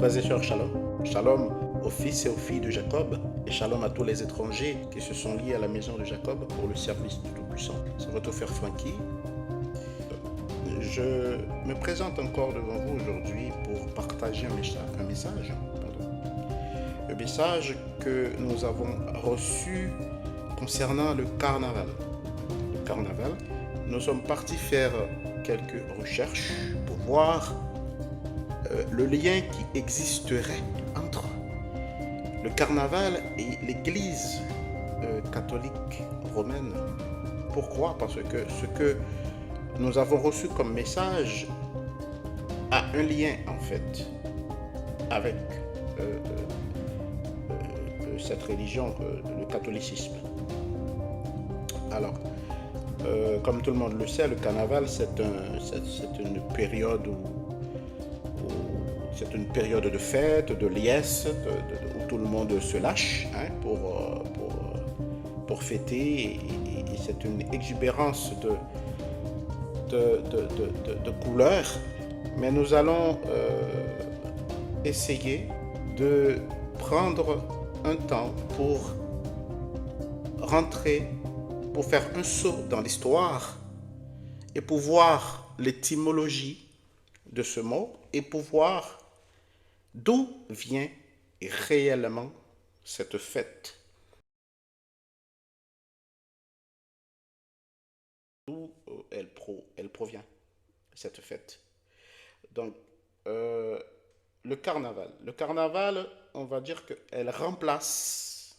Frères et sœurs, shalom. Shalom aux fils et aux filles de Jacob, et shalom à tous les étrangers qui se sont liés à la maison de Jacob pour le service du Tout-Puissant. C'est votre frère Francky. Je me présente encore devant vous aujourd'hui pour partager un message. Le message que nous avons reçu concernant le carnaval. Le carnaval, nous sommes partis faire quelques recherches pour voir le lien qui existerait entre le carnaval et l'église catholique romaine. Pourquoi? Parce que ce que nous avons reçu comme message a un lien en fait avec cette religion, le catholicisme. Alors, comme tout le monde le sait, le carnaval c'est une période c'est une période de fête, de liesse, où tout le monde se lâche pour fêter, et c'est une exubérance de couleurs. Mais nous allons essayer de prendre un temps pour rentrer, pour faire un saut dans l'histoire et pour voir l'étymologie de ce mot et pour voir d'où vient réellement cette fête. D'où elle provient, cette fête. Donc, le carnaval. Le carnaval, on va dire qu'elle remplace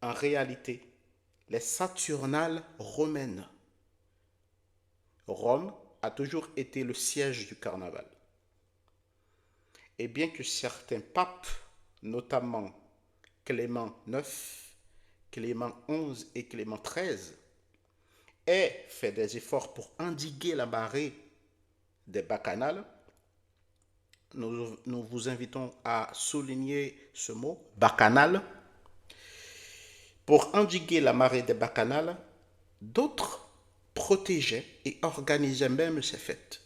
en réalité les Saturnales romaines. Rome a toujours été le siège du carnaval. Et bien que certains papes, notamment Clément IX, Clément XI et Clément XIII, aient fait des efforts pour endiguer la marée des bacchanales, nous vous invitons à souligner ce mot, bacchanal. Pour endiguer la marée des bacchanales, d'autres protégeaient et organisaient même ces fêtes.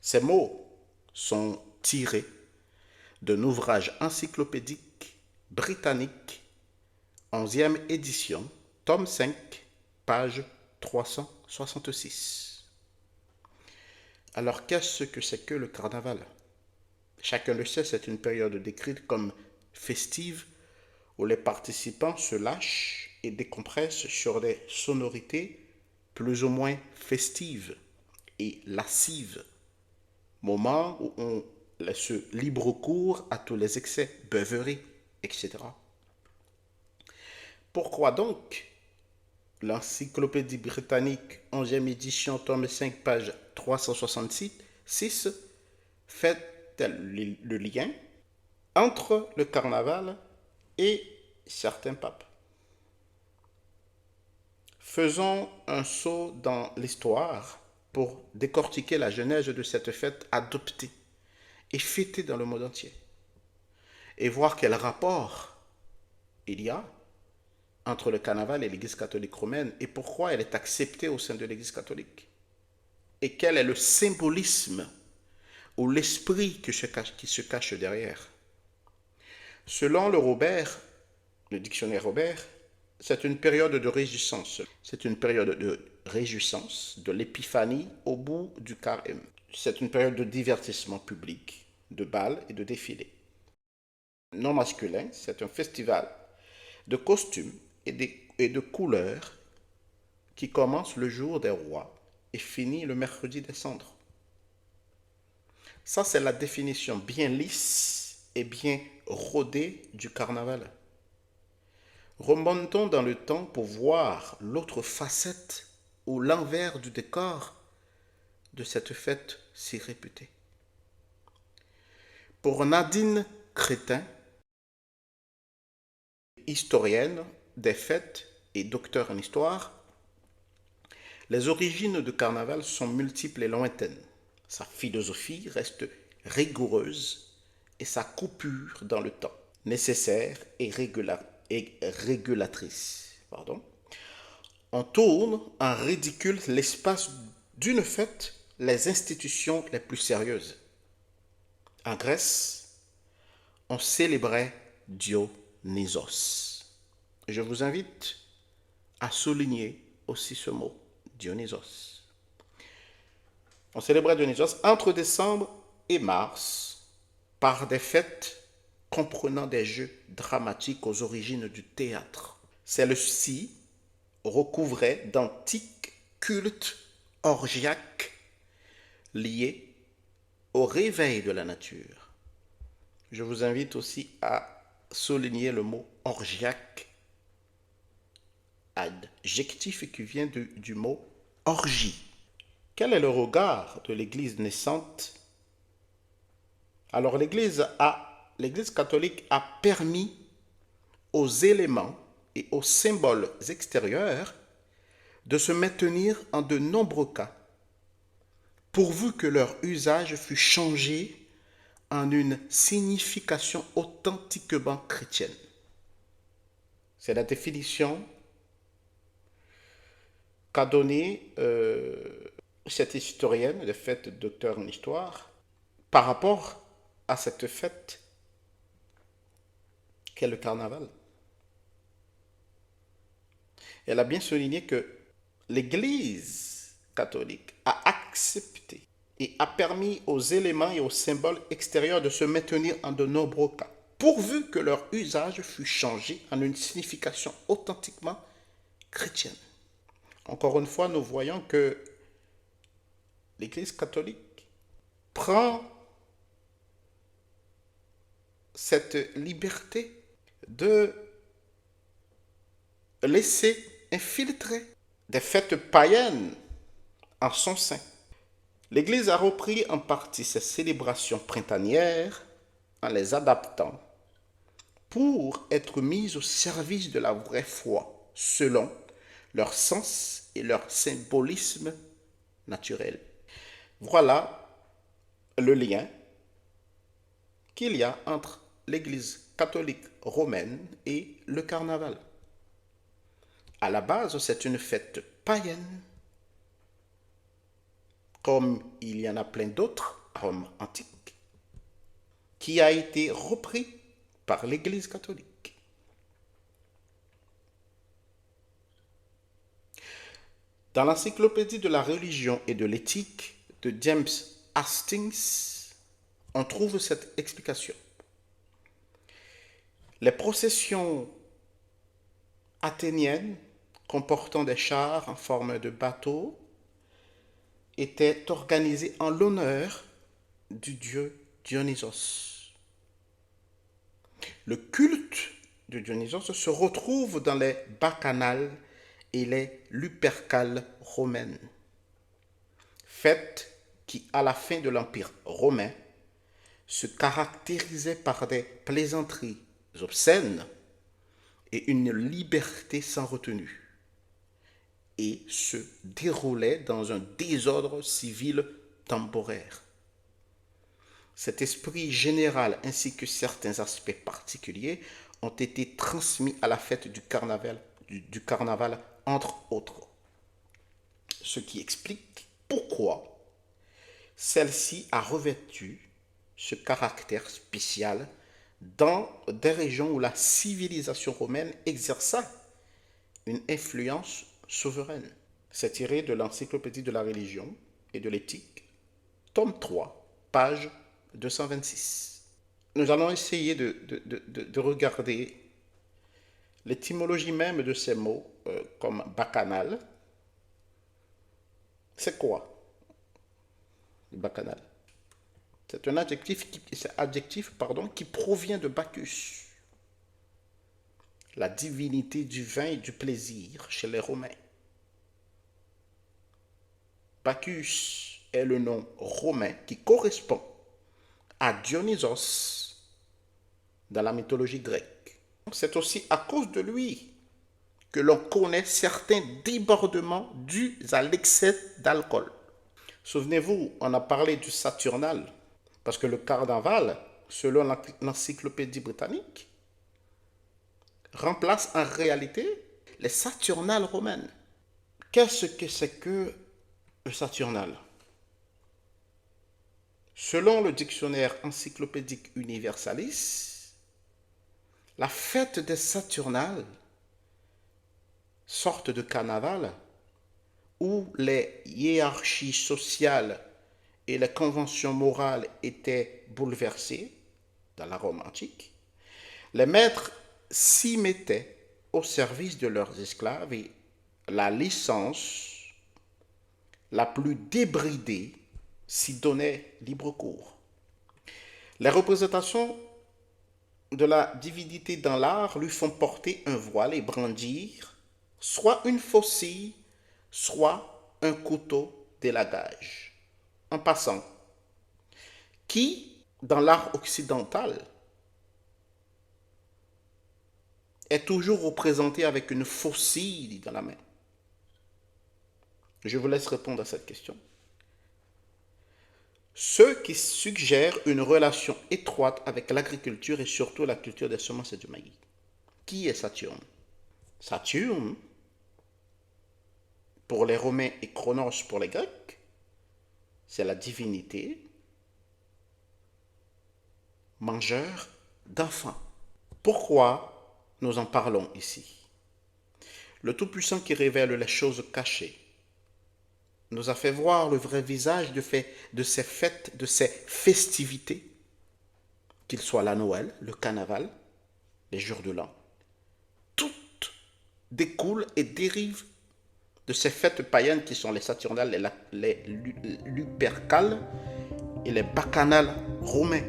Ces mots sont tirés d'un ouvrage encyclopédique britannique, 11e édition, tome 5, page 366. Alors, qu'est-ce que c'est que le carnaval? Chacun le sait, c'est une période décrite comme festive où les participants se lâchent et décompressent sur des sonorités plus ou moins festives et lascives. Moment où on laisse libre cours à tous les excès, beuveries, etc. Pourquoi donc l'encyclopédie britannique 11e édition, tome 5, page 366, fait-elle le lien entre le carnaval et certains papes? Faisons un saut dans l'histoire pour décortiquer la genèse de cette fête adoptée et fêtée dans le monde entier, et voir quel rapport il y a entre le carnaval et l'Église catholique romaine, et pourquoi elle est acceptée au sein de l'Église catholique, et quel est le symbolisme ou l'esprit qui se cache derrière. Selon le dictionnaire Robert, c'est une période de réjouissance. C'est une période de réjouissance, de l'épiphanie au bout du carême. C'est une période de divertissement public, de bals et de défilés. Non masculin, c'est un festival de costumes et de couleurs qui commence le jour des rois et finit le mercredi des cendres. Ça, c'est la définition bien lisse et bien rodée du carnaval. Remontons dans le temps pour voir l'autre facette ou l'envers du décor de cette fête si réputée. Pour Nadine Crétin, historienne des fêtes et docteur en histoire, les origines du carnaval sont multiples et lointaines. Sa philosophie reste rigoureuse et sa coupure dans le temps nécessaire et régulatrice. On tourne en ridicule l'espace d'une fête les institutions les plus sérieuses. En Grèce, on célébrait Dionysos. Je vous invite à souligner aussi ce mot, Dionysos. On célébrait Dionysos entre décembre et mars par des fêtes comprenant des jeux dramatiques aux origines du théâtre. Celles-ci recouvraient d'antiques cultes orgiaques liés au réveil de la nature. Je vous invite aussi à souligner le mot orgiaque, adjectif qui vient du mot orgie. Quel est le regard de l'Église naissante? Alors l'Église catholique a permis aux éléments et aux symboles extérieurs de se maintenir en de nombreux cas, pourvu que leur usage fût changé en une signification authentiquement chrétienne. C'est la définition qu'a donnée cette historienne de fête, docteur en histoire, par rapport à cette fête qu'est le carnaval. Elle a bien souligné que l'Église catholique a accepté et a permis aux éléments et aux symboles extérieurs de se maintenir en de nombreux cas, pourvu que leur usage fût changé en une signification authentiquement chrétienne. Encore une fois, nous voyons que l'Église catholique prend cette liberté de laisser infiltrer des fêtes païennes en son sein. L'Église a repris en partie ces célébrations printanières en les adaptant pour être mises au service de la vraie foi, selon leur sens et leur symbolisme naturel. Voilà le lien qu'il y a entre l'Église catholique romaine et le carnaval. À la base, c'est une fête païenne, comme il y en a plein d'autres à Rome antique, qui a été repris par l'Église catholique. Dans l'encyclopédie de la religion et de l'éthique de James Hastings, on trouve cette explication. Les processions athéniennes comportant des chars en forme de bateau étaient organisées en l'honneur du dieu Dionysos. Le culte de Dionysos se retrouve dans les bacchanales et les lupercales romaines, fêtes qui, à la fin de l'Empire romain, se caractérisaient par des plaisanteries obscènes et une liberté sans retenue, et se déroulaient dans un désordre civil temporaire. Cet esprit général ainsi que certains aspects particuliers ont été transmis à la fête du carnaval, entre autres. Ce qui explique pourquoi celle-ci a revêtu ce caractère spécial dans des régions où la civilisation romaine exerça une influence souveraine. C'est tiré de l'encyclopédie de la religion et de l'éthique, tome 3, page 226. Nous allons essayer de regarder l'étymologie même de ces mots, comme bacchanal. C'est quoi le bacchanal? C'est un adjectif qui provient de Bacchus, la divinité du vin et du plaisir chez les Romains. Bacchus est le nom romain qui correspond à Dionysos dans la mythologie grecque. C'est aussi à cause de lui que l'on connaît certains débordements dus à l'excès d'alcool. Souvenez-vous, on a parlé du Saturnal, parce que le carnaval, selon l'encyclopédie britannique, remplace en réalité les Saturnales romaines. Qu'est-ce que c'est que le Saturnal? Selon le dictionnaire encyclopédique Universalis, la fête des Saturnales, sorte de carnaval où les hiérarchies sociales et les conventions morales étaient bouleversées dans la Rome antique, les maîtres s'y mettaient au service de leurs esclaves et la licence la plus débridée s'y donnait libre cours. Les représentations de la divinité dans l'art lui font porter un voile et brandir soit une faucille, soit un couteau d'élagage. En passant, qui, dans l'art occidental, est toujours représenté avec une faucille dans la main. Je vous laisse répondre à cette question. Ceux qui suggèrent une relation étroite avec l'agriculture et surtout la culture des semences et du maïs. Qui est Saturne? Saturne, pour les Romains et Chronos pour les Grecs, c'est la divinité mangeur d'enfants. Pourquoi nous en parlons ici? Le Tout-Puissant qui révèle les choses cachées nous a fait voir le vrai visage de ces fêtes, de ces festivités, qu'il soit la Noël, le carnaval, les jours de l'an. Toutes découlent et dérivent de ces fêtes païennes qui sont les Saturnales, les Lupercales et les Bacchanales romains.